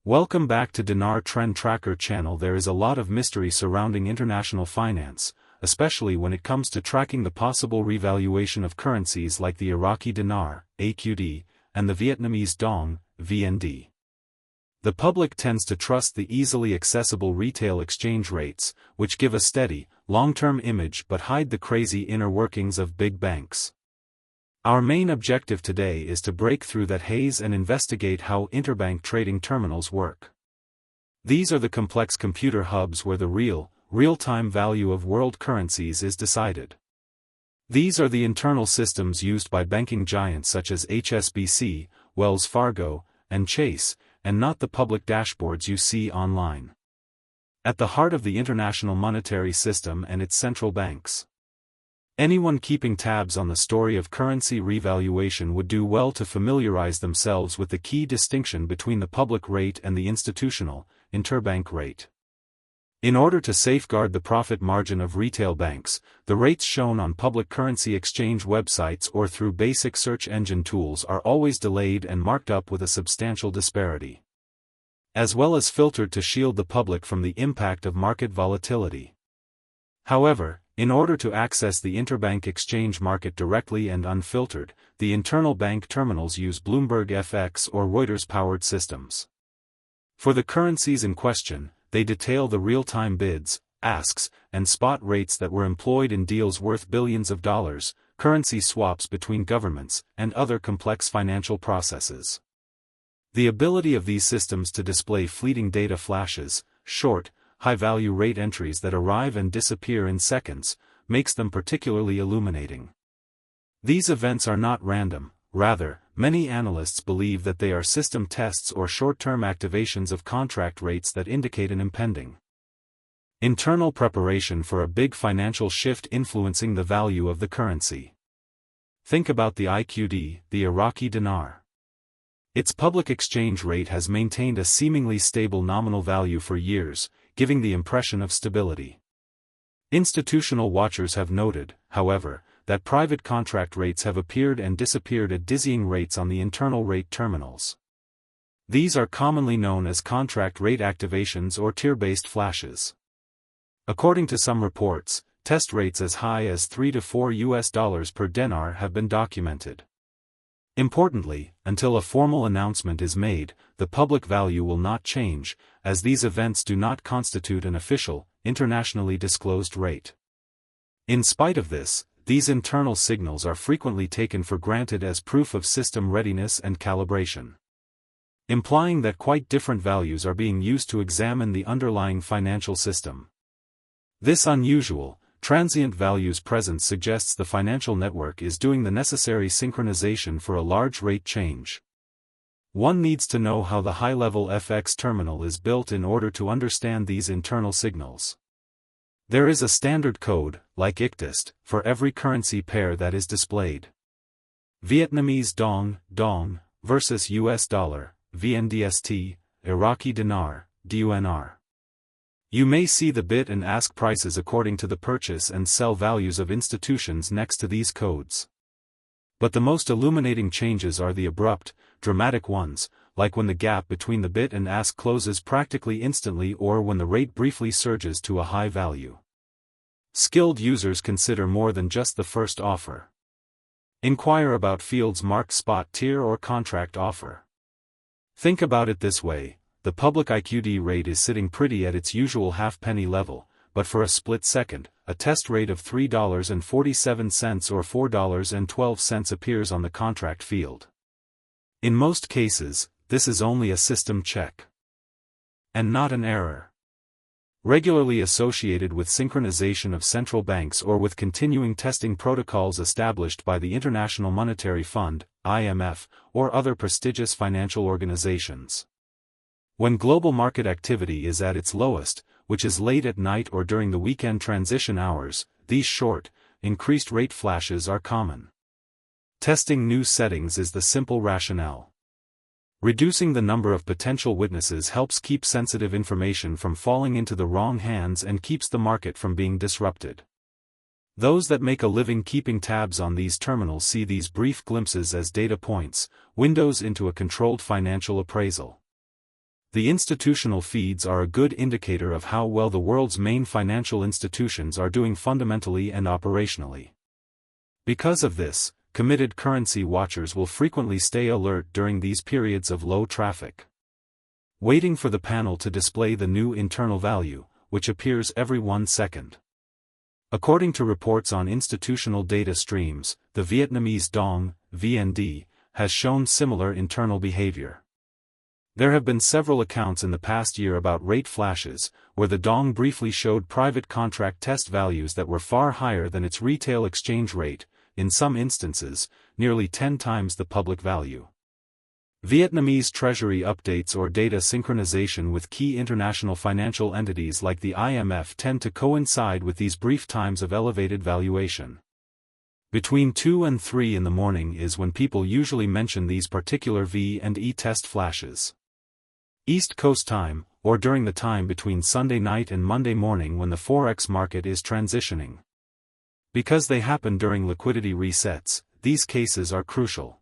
Welcome back to Dinar Trend Tracker channel. There is a lot of mystery surrounding international finance, especially when it comes to tracking the possible revaluation of currencies like the Iraqi Dinar, IQD, and the Vietnamese Dong, VND. The public tends to trust the easily accessible retail exchange rates, which give a steady, long-term image but hide the crazy inner workings of big banks. Our main objective today is to break through that haze and investigate how interbank trading terminals work. These are the complex computer hubs where the real-time value of world currencies is decided. These are the internal systems used by banking giants such as HSBC, Wells Fargo, and Chase, and not the public dashboards you see online. At the heart of the international monetary system and its central banks. Anyone keeping tabs on the story of currency revaluation would do well to familiarize themselves with the key distinction between the public rate and the institutional, interbank rate. In order to safeguard the profit margin of retail banks, the rates shown on public currency exchange websites or through basic search engine tools are always delayed and marked up with a substantial disparity, as well as filtered to shield the public from the impact of market volatility. However, in order to access the interbank exchange market directly and unfiltered, the internal bank terminals use Bloomberg FX or Reuters-powered systems. For the currencies in question, they detail the real-time bids, asks, and spot rates that were employed in deals worth billions of dollars, currency swaps between governments, and other complex financial processes. The ability of these systems to display fleeting data flashes, short, high-value rate entries that arrive and disappear in seconds, makes them particularly illuminating. These events are not random, rather, many analysts believe that they are system tests or short-term activations of contract rates that indicate an impending internal preparation for a big financial shift influencing the value of the currency. Think about the IQD, the Iraqi Dinar. Its public exchange rate has maintained a seemingly stable nominal value for years, giving the impression of stability. Institutional watchers have noted, however, that private contract rates have appeared and disappeared at dizzying rates on the internal rate terminals. These are commonly known as contract rate activations or tier-based flashes. According to some reports, test rates as high as $3 to $4 per dinar have been documented. Importantly, until a formal announcement is made, the public value will not change, as these events do not constitute an official, internationally disclosed rate. In spite of this, these internal signals are frequently taken for granted as proof of system readiness and calibration, implying that quite different values are being used to examine the underlying financial system. This unusual, transient values presence suggests the financial network is doing the necessary synchronization for a large rate change. One needs to know how the high-level FX terminal is built in order to understand these internal signals. There is a standard code, like IQD, for every currency pair that is displayed. Vietnamese Dong, versus US dollar, VNDST, Iraqi Dinar, DUNR. You may see the bid and ask prices according to the purchase and sell values of institutions next to these codes. But the most illuminating changes are the abrupt, dramatic ones, like when the gap between the bid and ask closes practically instantly or when the rate briefly surges to a high value. Skilled users consider more than just the first offer. Inquire about fields marked spot tier or contract offer. Think about it this way. The public IQD rate is sitting pretty at its usual half-penny level, but for a split second, a test rate of $3.47 or $4.12 appears on the contract field. In most cases, this is only a system check, and not an error. Regularly associated with synchronization of central banks or with continuing testing protocols established by the International Monetary Fund, IMF, or other prestigious financial organizations. When global market activity is at its lowest, which is late at night or during the weekend transition hours, these short, increased rate flashes are common. Testing new settings is the simple rationale. Reducing the number of potential witnesses helps keep sensitive information from falling into the wrong hands and keeps the market from being disrupted. Those that make a living keeping tabs on these terminals see these brief glimpses as data points, windows into a controlled financial appraisal. The institutional feeds are a good indicator of how well the world's main financial institutions are doing fundamentally and operationally. Because of this, committed currency watchers will frequently stay alert during these periods of low traffic, waiting for the panel to display the new internal value, which appears every 1 second. According to reports on institutional data streams, the Vietnamese dong, VND, has shown similar internal behavior. There have been several accounts in the past year about rate flashes, where the dong briefly showed private contract test values that were far higher than its retail exchange rate, in some instances, nearly 10 times the public value. Vietnamese treasury updates or data synchronization with key international financial entities like the IMF tend to coincide with these brief times of elevated valuation. Between 2 and 3 in the morning is when people usually mention these particular V&E test flashes. East Coast time, or during the time between Sunday night and Monday morning when the Forex market is transitioning. Because they happen during liquidity resets, these cases are crucial.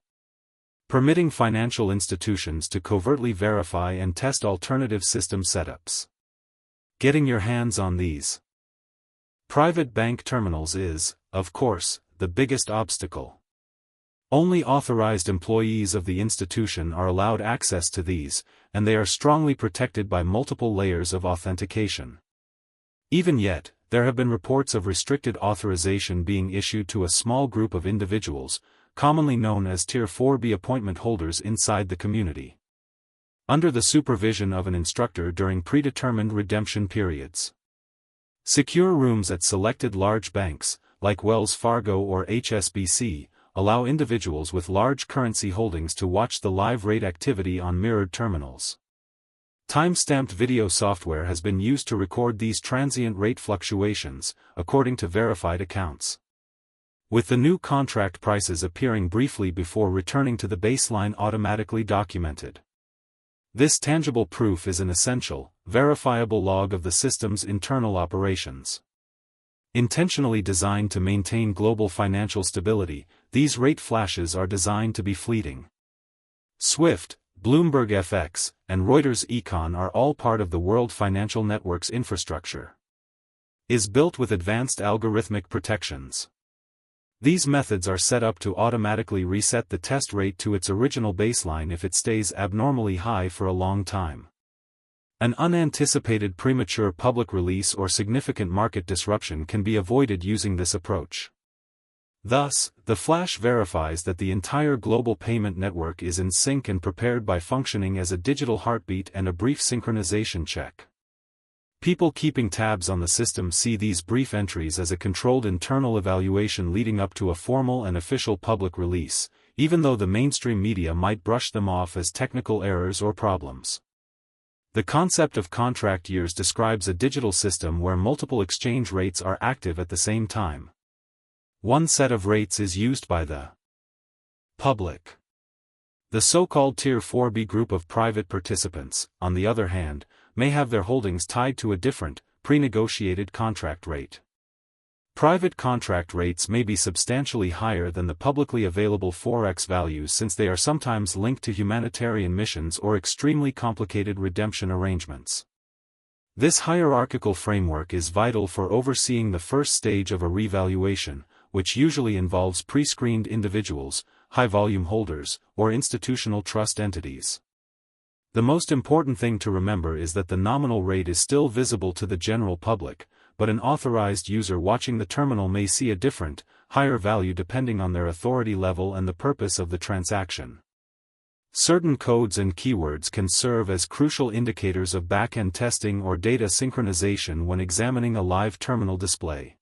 Permitting financial institutions to covertly verify and test alternative system setups. Getting your hands on these private bank terminals is, of course, the biggest obstacle. Only authorized employees of the institution are allowed access to these, and they are strongly protected by multiple layers of authentication. Even yet, there have been reports of restricted authorization being issued to a small group of individuals, commonly known as Tier 4B appointment holders inside the community, under the supervision of an instructor during predetermined redemption periods. Secure rooms at selected large banks, like Wells Fargo or HSBC, allow individuals with large currency holdings to watch the live rate activity on mirrored terminals. Time-stamped video software has been used to record these transient rate fluctuations, according to verified accounts, with the new contract prices appearing briefly before returning to the baseline automatically documented. This tangible proof is an essential, verifiable log of the system's internal operations. Intentionally designed to maintain global financial stability, these rate flashes are designed to be fleeting. SWIFT, Bloomberg FX, and Reuters Econ are all part of the World Financial Network's infrastructure. Is built with advanced algorithmic protections. These methods are set up to automatically reset the test rate to its original baseline if it stays abnormally high for a long time. An unanticipated premature public release or significant market disruption can be avoided using this approach. Thus, the flash verifies that the entire global payment network is in sync and prepared by functioning as a digital heartbeat and a brief synchronization check. People keeping tabs on the system see these brief entries as a controlled internal evaluation leading up to a formal and official public release, even though the mainstream media might brush them off as technical errors or problems. The concept of contract years describes a digital system where multiple exchange rates are active at the same time. One set of rates is used by the public. The so-called Tier 4B group of private participants, on the other hand, may have their holdings tied to a different, pre-negotiated contract rate. Private contract rates may be substantially higher than the publicly available Forex values since they are sometimes linked to humanitarian missions or extremely complicated redemption arrangements. This hierarchical framework is vital for overseeing the first stage of a revaluation, which usually involves pre-screened individuals, high-volume holders, or institutional trust entities. The most important thing to remember is that the nominal rate is still visible to the general public, but an authorized user watching the terminal may see a different, higher value depending on their authority level and the purpose of the transaction. Certain codes and keywords can serve as crucial indicators of back-end testing or data synchronization when examining a live terminal display.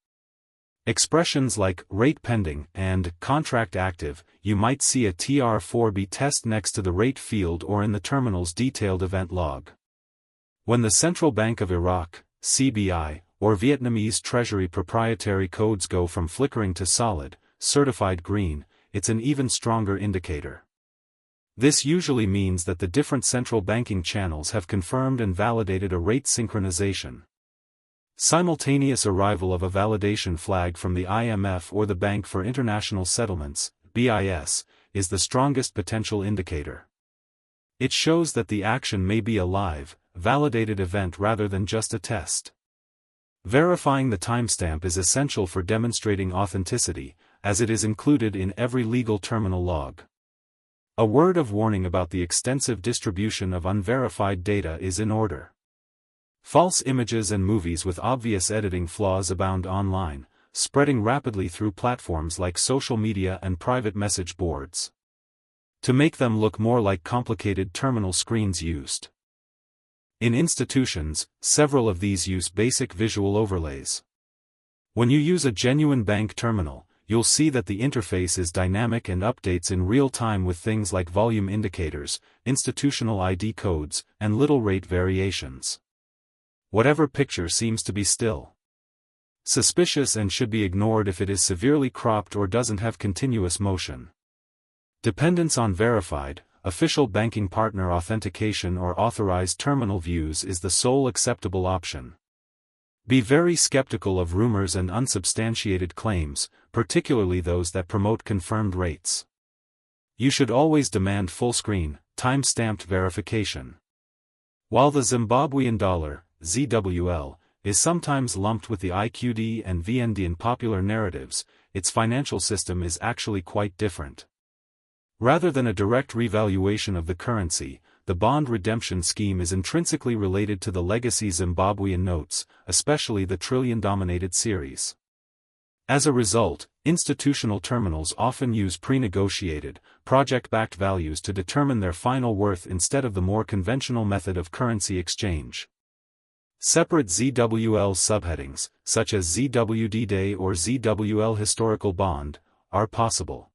Expressions like rate pending and contract active, you might see a TR4B test next to the rate field or in the terminal's detailed event log. When the Central Bank of Iraq, CBI, or Vietnamese Treasury proprietary codes go from flickering to solid, certified green, it's an even stronger indicator. This usually means that the different central banking channels have confirmed and validated a rate synchronization. Simultaneous arrival of a validation flag from the IMF or the Bank for International Settlements, BIS, is the strongest potential indicator. It shows that the action may be a live, validated event rather than just a test. Verifying the timestamp is essential for demonstrating authenticity, as it is included in every legal terminal log. A word of warning about the extensive distribution of unverified data is in order. False images and movies with obvious editing flaws abound online, spreading rapidly through platforms like social media and private message boards. To make them look more like complicated terminal screens used. In institutions, several of these use basic visual overlays. When you use a genuine bank terminal, you'll see that the interface is dynamic and updates in real time with things like volume indicators, institutional ID codes, and little rate variations. Whatever picture seems to be still suspicious and should be ignored if it is severely cropped or doesn't have continuous motion. Dependence on verified, official banking partner authentication or authorized terminal views is the sole acceptable option. Be very skeptical of rumors and unsubstantiated claims, particularly those that promote confirmed rates. You should always demand full-screen, time-stamped verification. While the Zimbabwean dollar, ZWL, is sometimes lumped with the IQD and VND in popular narratives, its financial system is actually quite different. Rather than a direct revaluation of the currency, the bond redemption scheme is intrinsically related to the legacy Zimbabwean notes, especially the trillion-dominated series. As a result, institutional terminals often use pre-negotiated, project-backed values to determine their final worth instead of the more conventional method of currency exchange. Separate ZWL subheadings, such as ZWD Day or ZWL Historical Bond, are possible.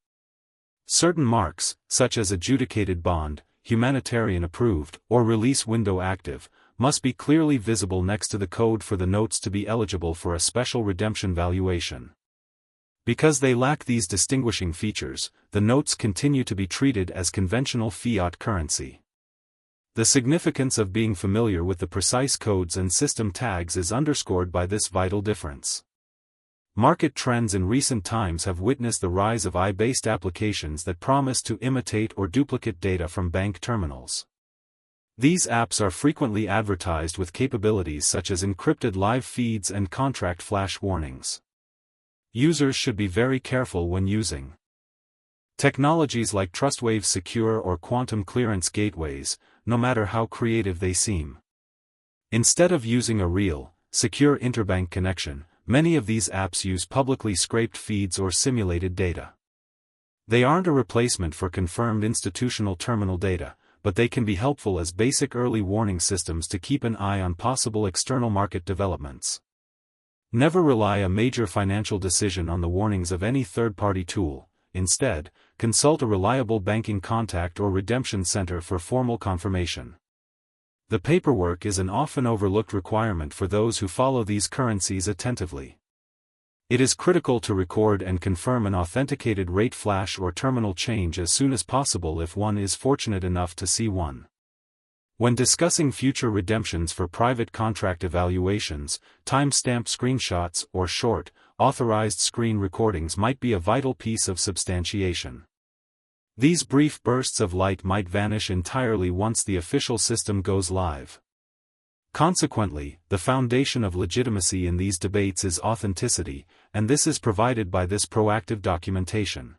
Certain marks, such as adjudicated bond, humanitarian approved, or release window active, must be clearly visible next to the code for the notes to be eligible for a special redemption valuation. Because they lack these distinguishing features, the notes continue to be treated as conventional fiat currency. The significance of being familiar with the precise codes and system tags is underscored by this vital difference. Market trends in recent times have witnessed the rise of AI-based applications that promise to imitate or duplicate data from bank terminals. These apps are frequently advertised with capabilities such as encrypted live feeds and contract flash warnings. Users should be very careful when using technologies like TrustWave's secure or quantum clearance gateways, no matter how creative they seem. Instead of using a real, secure interbank connection, many of these apps use publicly scraped feeds or simulated data. They aren't a replacement for confirmed institutional terminal data, but they can be helpful as basic early warning systems to keep an eye on possible external market developments. Never rely a major financial decision on the warnings of any third-party tool. Instead, consult a reliable banking contact or redemption center for formal confirmation. The paperwork is an often overlooked requirement for those who follow these currencies attentively. It is critical to record and confirm an authenticated rate flash or terminal change as soon as possible if one is fortunate enough to see one. When discussing future redemptions for private contract evaluations, time-stamped screenshots or short, authorized screen recordings might be a vital piece of substantiation. These brief bursts of light might vanish entirely once the official system goes live. Consequently, the foundation of legitimacy in these debates is authenticity, and this is provided by this proactive documentation.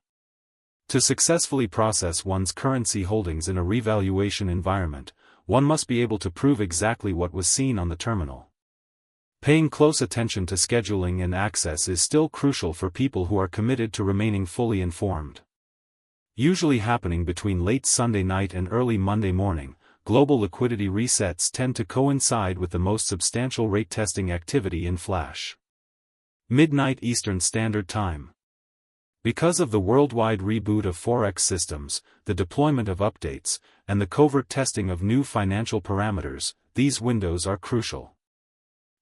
To successfully process one's currency holdings in a revaluation environment, one must be able to prove exactly what was seen on the terminal. Paying close attention to scheduling and access is still crucial for people who are committed to remaining fully informed. Usually happening between late Sunday night and early Monday morning, global liquidity resets tend to coincide with the most substantial rate testing activity in flash. Midnight Eastern Standard Time. Because of the worldwide reboot of Forex systems, the deployment of updates, and the covert testing of new financial parameters, these windows are crucial.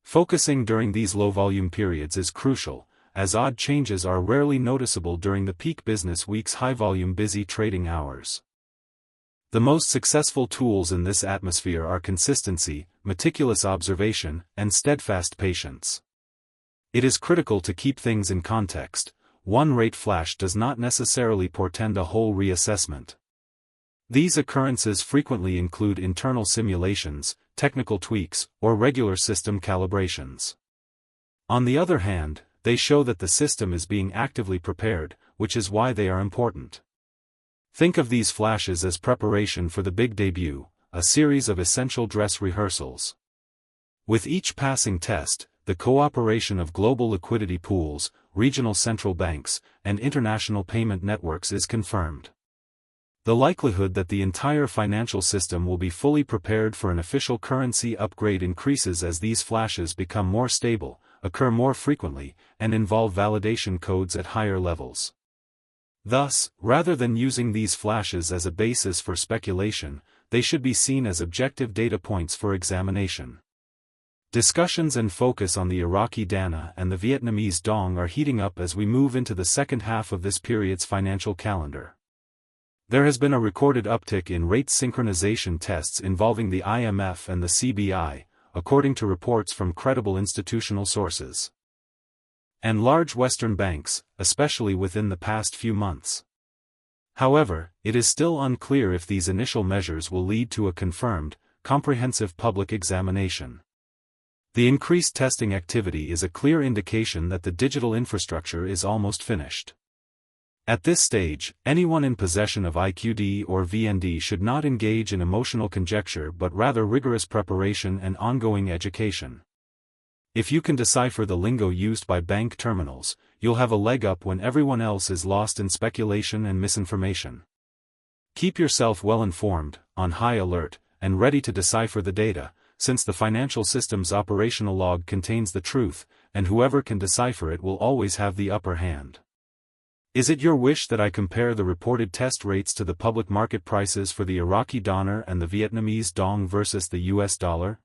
Focusing during these low-volume periods is crucial, as odd changes are rarely noticeable during the peak business week's high-volume busy trading hours. The most successful tools in this atmosphere are consistency, meticulous observation, and steadfast patience. It is critical to keep things in context. One rate flash does not necessarily portend a whole reassessment. These occurrences frequently include internal simulations, technical tweaks, or regular system calibrations. On the other hand, they show that the system is being actively prepared, which is why they are important. Think of these flashes as preparation for the big debut, a series of essential dress rehearsals. With each passing test, the cooperation of global liquidity pools, regional central banks, and international payment networks is confirmed. The likelihood that the entire financial system will be fully prepared for an official currency upgrade increases as these flashes become more stable, occur more frequently, and involve validation codes at higher levels. Thus, rather than using these flashes as a basis for speculation, they should be seen as objective data points for examination. Discussions and focus on the Iraqi Dinar and the Vietnamese Dong are heating up as we move into the second half of this period's financial calendar. There has been a recorded uptick in rate synchronization tests involving the IMF and the CBI, according to reports from credible institutional sources. And large Western banks, especially within the past few months. However, it is still unclear if these initial measures will lead to a confirmed, comprehensive public examination. The increased testing activity is a clear indication that the digital infrastructure is almost finished. At this stage, anyone in possession of IQD or VND should not engage in emotional conjecture but rather rigorous preparation and ongoing education. If you can decipher the lingo used by bank terminals, you'll have a leg up when everyone else is lost in speculation and misinformation. Keep yourself well informed, on high alert, and ready to decipher the data, since the financial system's operational log contains the truth, and whoever can decipher it will always have the upper hand. Is it your wish that I compare the reported test rates to the public market prices for the Iraqi Dinar and the Vietnamese Dong versus the US dollar?